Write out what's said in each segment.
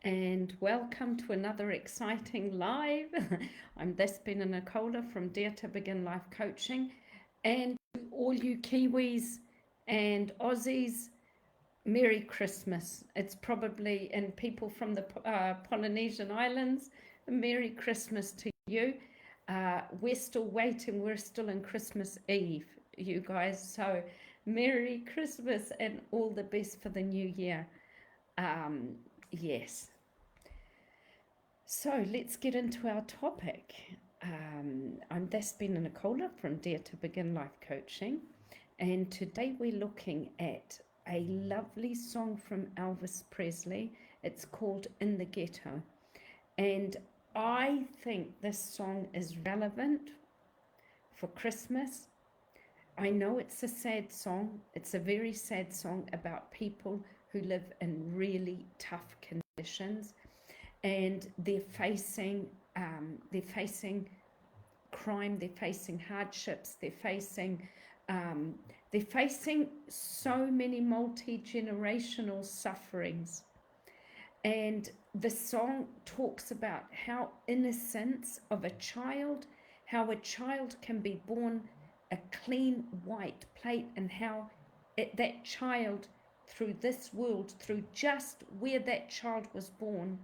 and welcome to another exciting live. I'm Despina Nicola from Dare to Begin Life Coaching, and to all you Kiwis and Aussies, Merry Christmas. It's probably, and people from the Polynesian Islands, Merry Christmas to you. We're still waiting, we're still in Christmas Eve, you guys, so Merry Christmas and all the best for the new year. Yes. So let's get into our topic. I'm Despina Nicola from Dare to Begin Life Coaching, and today we're looking at a lovely song from Elvis Presley. It's called In the Ghetto, and I think this song is relevant for Christmas. I know it's a sad song. It's a very sad song about people who live in really tough conditions, and they're facing crime, they're facing hardships, they're facing so many multi-generational sufferings. And the song talks about how innocence of a child, how a child can be born a clean white plate, and how that child through this world, through just where that child was born,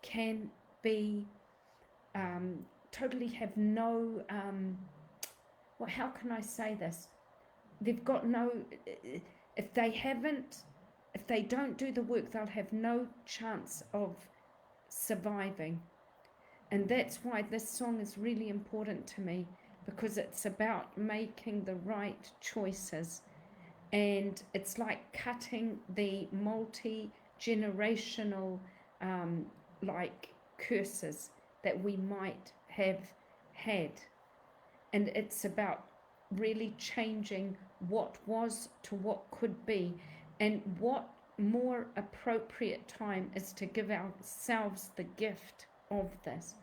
can be totally have no, well, how can I say this? They've got no, if they don't do the work, they'll have no chance of surviving. And that's why this song is really important to me, because it's about making the right choices. And it's like cutting the multi-generational like curses that we might have had. And it's about really changing what was to what could be. And what more appropriate time is to give ourselves the gift of this.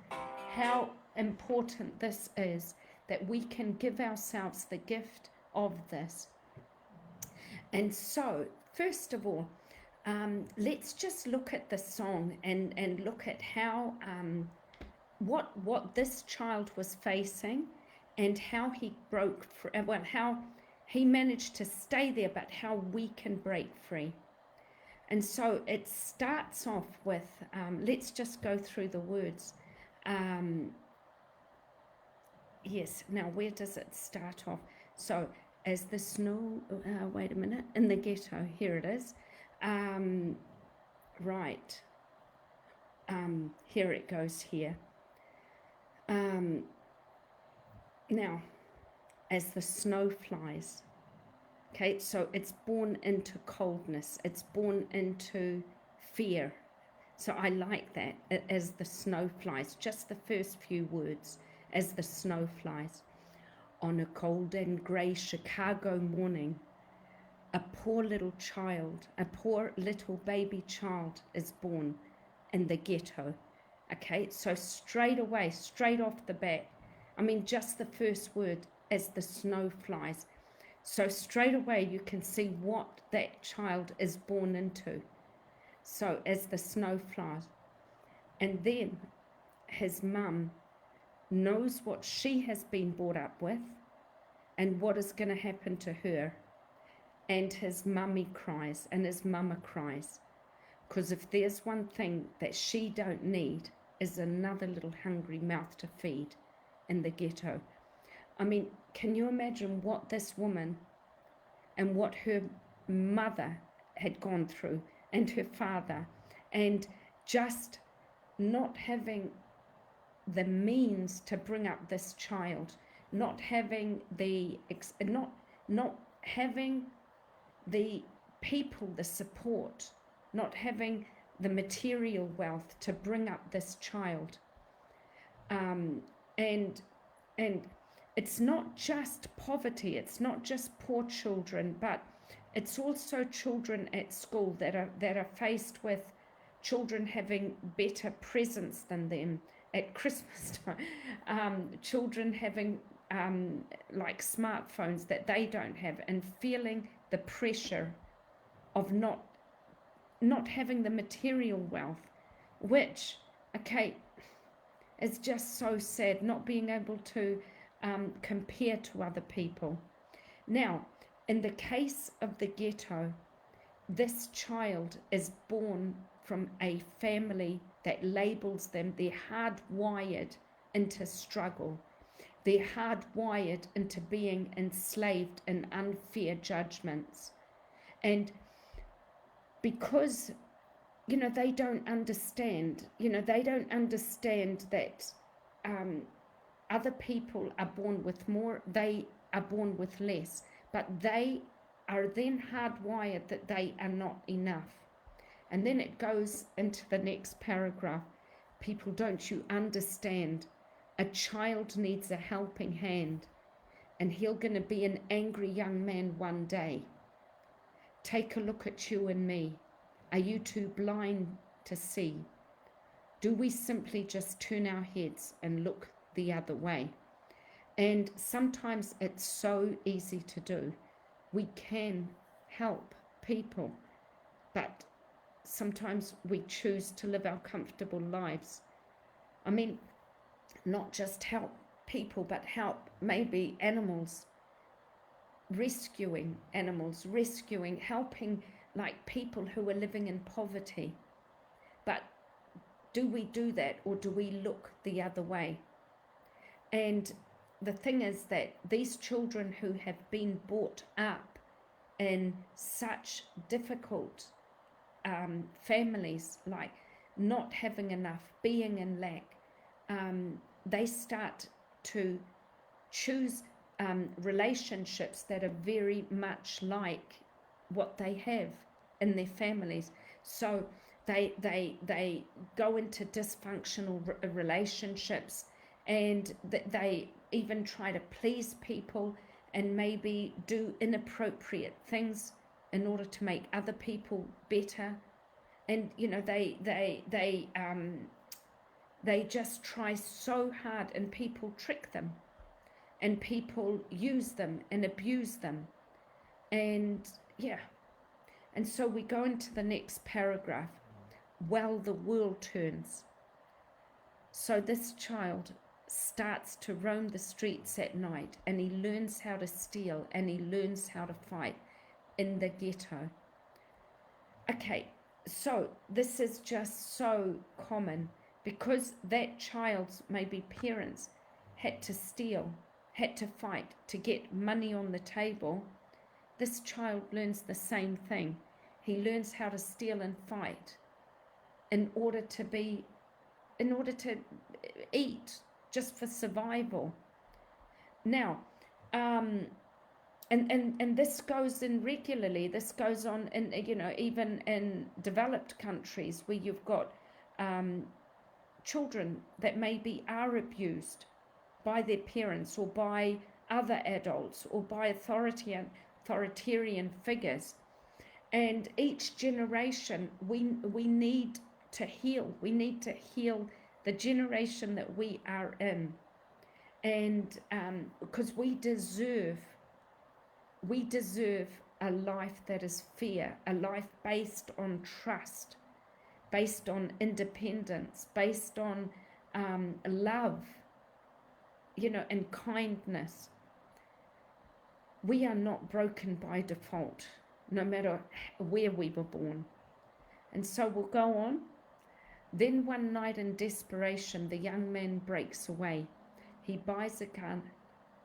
How important this is, that we can give ourselves the gift of this. And so, first of all, let's just look at the song and look at how what this child was facing, and how he broke free, well, how he managed to stay there, but how we can break free. And so it starts off with, let's just go through the words. Yes, now where does it start off? So, as the snow, wait a minute, in the ghetto, here it is. Right, here it goes here. Now, as the snow flies, okay, so it's born into coldness, it's born into fear. So I like that, as the snow flies, just the first few words, as the snow flies. On a cold and grey Chicago morning, a poor little baby child is born in the ghetto. Okay, so straight away, straight off the bat, I mean, just the first word, as the snow flies. So straight away you can see what that child is born into. So as the snow flies. And then his mum knows what she has been brought up with and what is going to happen to her. And his mummy cries and his mama cries. Because if there's one thing that she don't need, is another little hungry mouth to feed in the ghetto. I mean, can you imagine what this woman and what her mother had gone through, and her father, and just not having the means to bring up this child, not having the not having the people, the support, not having the material wealth to bring up this child. And it's not just poverty, it's not just poor children, but it's also children at school that are faced with children having better presents than them at Christmas time, children having like smartphones that they don't have, and feeling the pressure of not having the material wealth which, okay, is just so sad, not being able to compare to other people. Now, in the case of the ghetto, this child is born from a family that labels them. They're hardwired into struggle. They're hardwired into being enslaved in unfair judgments. And because, they don't understand, they don't understand that other people are born with more, they are born with less, but they are then hardwired that they are not enough. And then it goes into the next paragraph. People, don't you understand? A child needs a helping hand, and he's going to be an angry young man one day. Take a look at you and me. Are you too blind to see? Do we simply just turn our heads and look the other way? And sometimes it's so easy to do. We can help people, but sometimes we choose to live our comfortable lives. I mean, not just help people, but help maybe animals, rescuing animals, helping like people who are living in poverty. But do we do that, or do we look the other way? And the thing is that these children who have been brought up in such difficult families, like not having enough, being in lack, they start to choose relationships that are very much like what they have in their families. So they go into dysfunctional relationships, and they even try to please people and maybe do inappropriate things in order to make other people better. And they just try so hard, and people trick them, and people use them and abuse them. And and so we go into the next paragraph. Well, the world turns. So this child starts to roam the streets at night, and he learns how to steal, and he learns how to fight in the ghetto. Okay, so this is just so common, because that child's maybe parents had to steal, had to fight to get money on the table. This child learns the same thing. He learns how to steal and fight in order to eat, just for survival. Now, and this goes in regularly. This goes on in, even in developed countries where you've got children that maybe are abused by their parents or by other adults or by authoritarian figures. And each generation, we need to heal. We need to heal the generation that we are in. And because we deserve a life that is fair, a life based on trust, based on independence, based on love, and kindness. We are not broken by default, no matter where we were born. And so we'll go on. Then one night in desperation, the young man breaks away. He buys a gun,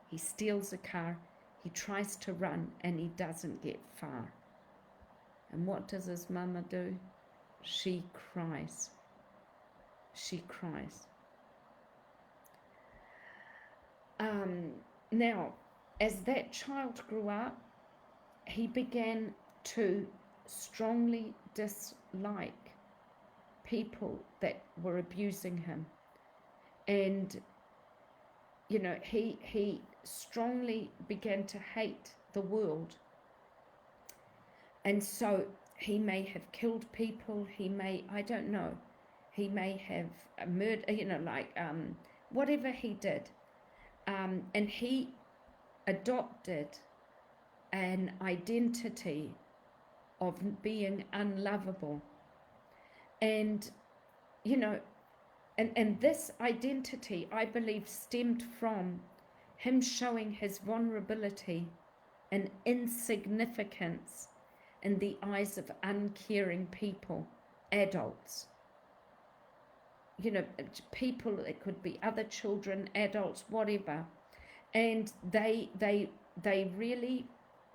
he steals a car, he tries to run, and he doesn't get far. And what does his mama do? She cries. She cries. Now, as that child grew up, he began to strongly dislike people that were abusing him. And, he strongly began to hate the world. And so he may have killed people, he may, I don't know, he may have murdered, whatever he did. And he adopted an identity of being unlovable. And, you know, and this identity, I believe, stemmed from him showing his vulnerability and insignificance in the eyes of uncaring people, adults. You know, people, it could be other children, adults, whatever. And they really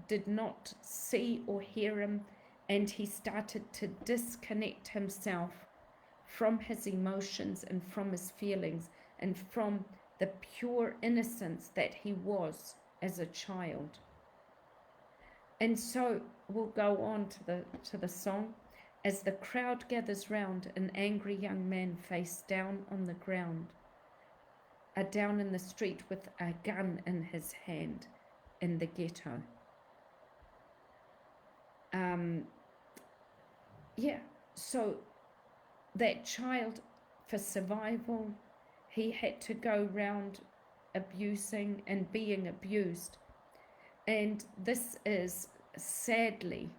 did not see or hear him, and he started to disconnect himself from his emotions and from his feelings and from the pure innocence that he was as a child. And so we'll go on to the song. As the crowd gathers round, an angry young man face down on the ground, down in the street with a gun in his hand in the ghetto. So that child, for survival, he had to go round abusing and being abused. And this is sadly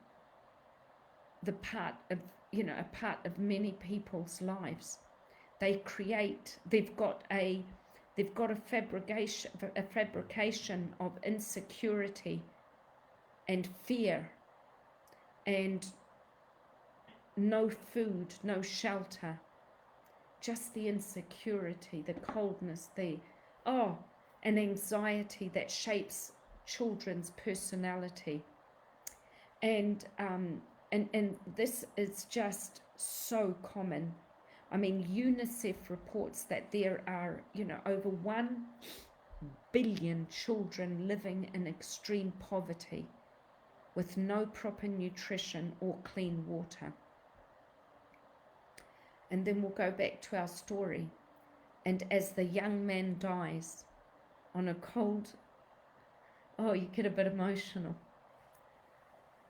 the part of, a part of many people's lives. They've got a fabrication of insecurity and fear and no food, no shelter, just the insecurity, the coldness, and anxiety that shapes children's personality. And this is just so common. I mean, UNICEF reports that there are, over 1 billion children living in extreme poverty with no proper nutrition or clean water. And then we'll go back to our story. And as the young man dies on a cold, you get a bit emotional.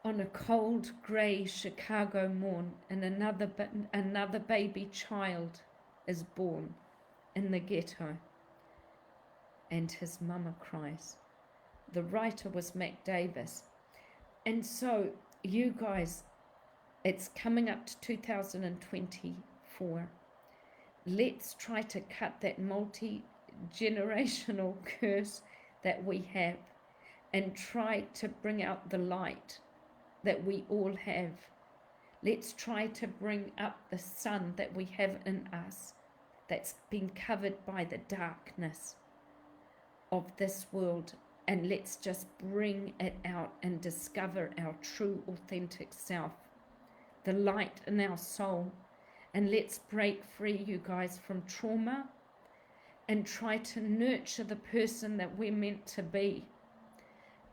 On a cold, grey Chicago morn, and another baby child is born in the ghetto, and his mama cries. The writer was Mac Davis. And so, you guys, it's coming up to 2024. Let's try to cut that multi-generational curse that we have and try to bring out the light that we all have. Let's try to bring up the sun that we have in us that's been covered by the darkness of this world, and let's just bring it out and discover our true authentic self, the light in our soul. And let's break free, you guys, from trauma and try to nurture the person that we're meant to be,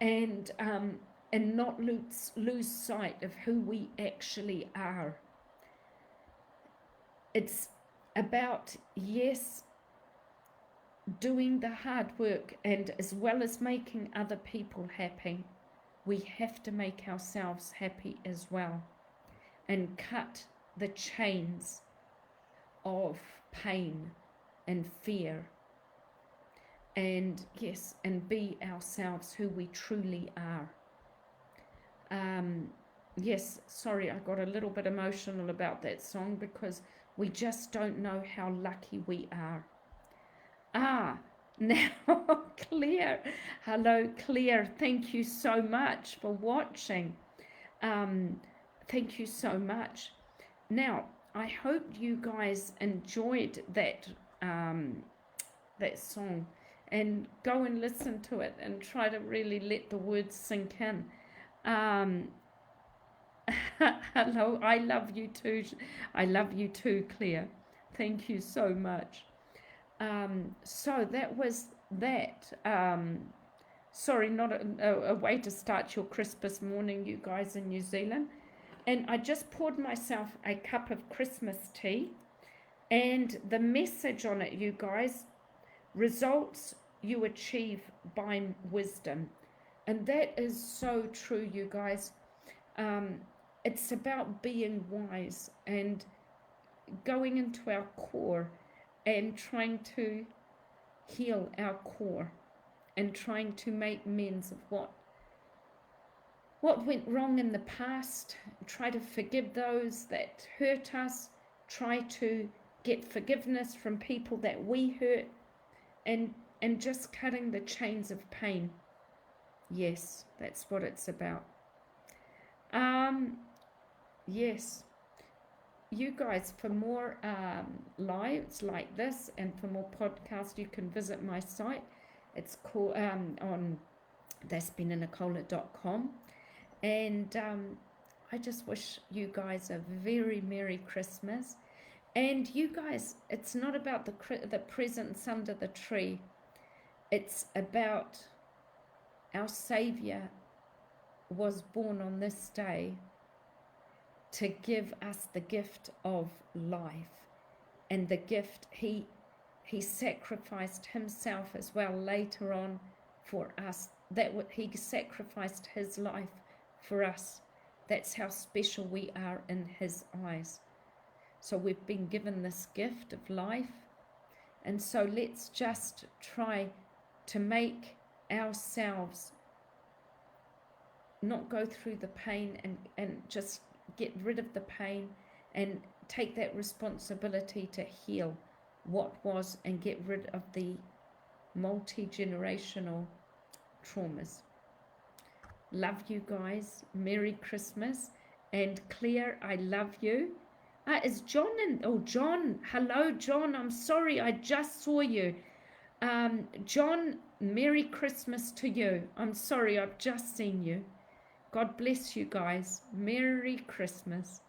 and not lose sight of who we actually are. It's about, yes, doing the hard work, and as well as making other people happy, we have to make ourselves happy as well, and cut the chains of pain and fear, and yes, and be ourselves, who we truly are. Yes, sorry, I got a little bit emotional about that song, because we just don't know how lucky we are. Now Claire, hello Claire, thank you so much for watching. Thank you so much. Now, I hope you guys enjoyed that song, and go and listen to it and try to really let the words sink in. Hello, I love you too. I love you too, Claire. Thank you so much. So that was that. Sorry, not a way to start your Christmas morning, you guys in New Zealand. And I just poured myself a cup of Christmas tea, and the message on it, you guys: results you achieve by wisdom. And that is so true, you guys. It's about being wise and going into our core and trying to heal our core and trying to make amends of what went wrong in the past, try to forgive those that hurt us, try to get forgiveness from people that we hurt, and just cutting the chains of pain. Yes, that's what it's about. Yes, you guys, for more lives like this and for more podcasts, you can visit my site. It's called on despinanicola.com. And I just wish you guys a very Merry Christmas. And you guys, it's not about the presents under the tree. It's about our Saviour was born on this day to give us the gift of life, and the gift he sacrificed himself as well later on for us. That he sacrificed his life for us. That's how special we are in his eyes. So we've been given this gift of life, and so let's just try to make ourselves not go through the pain, and just get rid of the pain and take that responsibility to heal what was and get rid of the multi-generational traumas. Love you guys. Merry Christmas. And Claire, I love you. Is John in? Oh, John. Hello, John. I'm sorry. I just saw you. John, Merry Christmas to you. I'm sorry. I've just seen you. God bless you guys. Merry Christmas.